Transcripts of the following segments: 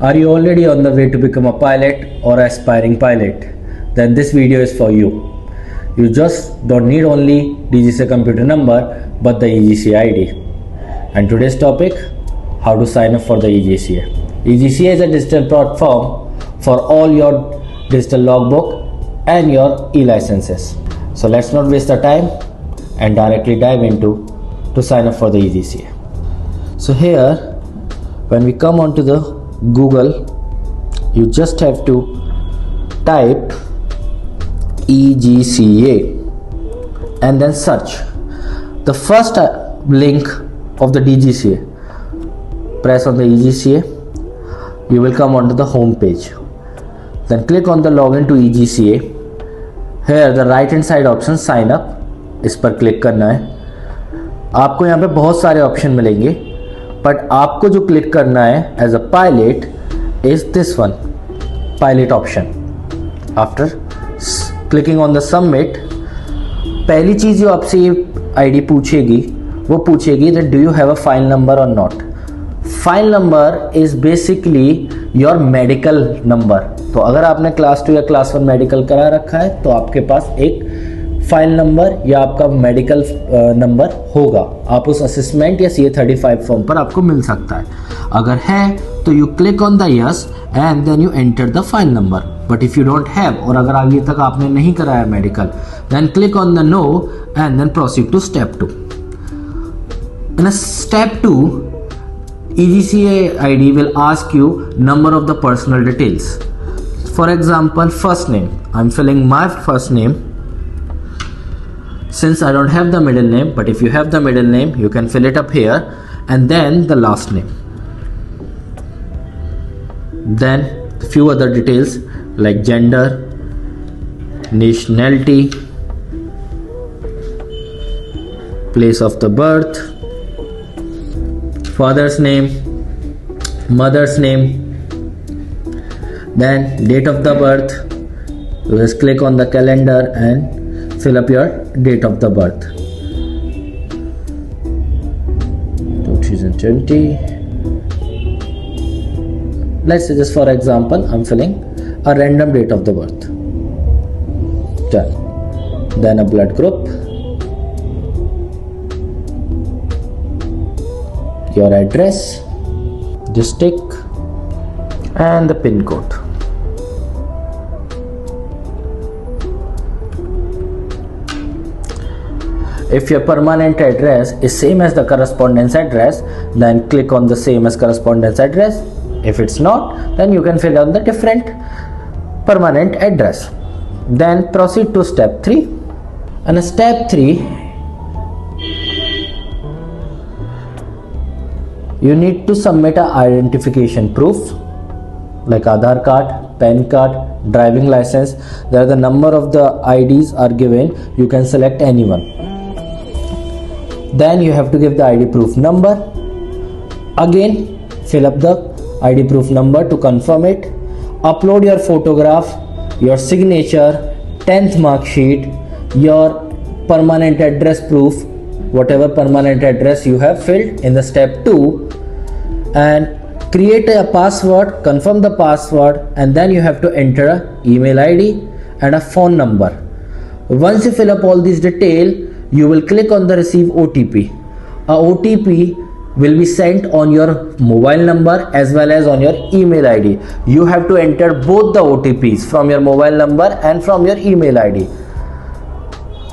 Are you already on the way to become a pilot or aspiring pilot? Then this video is for you. You just don't need only DGCA computer number but the eGCA ID. And today's topic, how to sign up for the eGCA. eGCA is a digital platform for all your digital logbook and your e-licenses. So let's not waste the time and directly dive into to sign up for the eGCA. So here, when we come onto the Google, you just have to type eGCA and then search the first link of the DGCA. Press on the eGCA, you will come onto the home page. Then click on the login to eGCA. Here the right hand side option sign up, इस पर click करना है. आपको यहाँ पे बहुत सारे option मिलेंगे, बट आपको जो क्लिक करना है as a pilot is this one, pilot option. After clicking on the submit, पहली चीज जो आपसे ये आईडी पूछेगी वो पूछेगी that do you have a file number और not. File number is basically your medical number. तो अगर आपने क्लास 2 या क्लास 1 मेडिकल करा रखा है तो आपके पास एक फाइल नंबर या आपका मेडिकल नंबर होगा. आप उस असेसमेंट या CA 35 फॉर्म पर आपको मिल सकता है. अगर है तो you click on the yes and then you enter the file number. But if you don't have, और अगर आगे तक आपने नहीं कराया medical, then click on the no and then proceed to step 2. In step 2, eGCA ID will ask you number of the personal details. For example, first name. I'm filling my first name. Since I don't have the middle name, but if you have the middle name, you can fill it up here, and then the last name. Then few other details like gender, nationality, place of the birth, father's name, mother's name, then date of the birth. You just click on the calendar and fill up your date of the birth. 2020. Let's say just for example, I'm filling a random date of the birth. Done. Then a blood group, your address, district, and the pin code. If your permanent address is same as the correspondence address, then click on the same as correspondence address. If it's not, then you can fill out the different permanent address. Then proceed to step 3. And step 3, you need to submit a identification proof like Aadhaar card, PAN card, driving license. There the number of the IDs are given. You can select anyone. Then you have to give the ID proof number. Again, fill up the ID proof number to confirm it. Upload your photograph, your signature, 10th mark sheet, your permanent address proof, whatever permanent address you have filled in the step 2, and create a password, confirm the password, and then you have to enter an email ID and a phone number. Once you fill up all these details, you will click on the receive OTP. A OTP will be sent on your mobile number as well as on your email ID. You have to enter both the OTPs from your mobile number and from your email ID.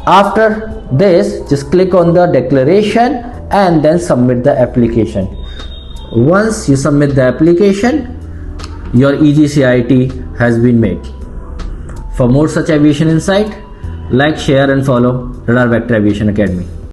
After this, just click on the declaration and then submit the application. Once you submit the application, your eGCA ID has been made. For more such aviation insight, like, share and follow RadarVector Aviation Academy.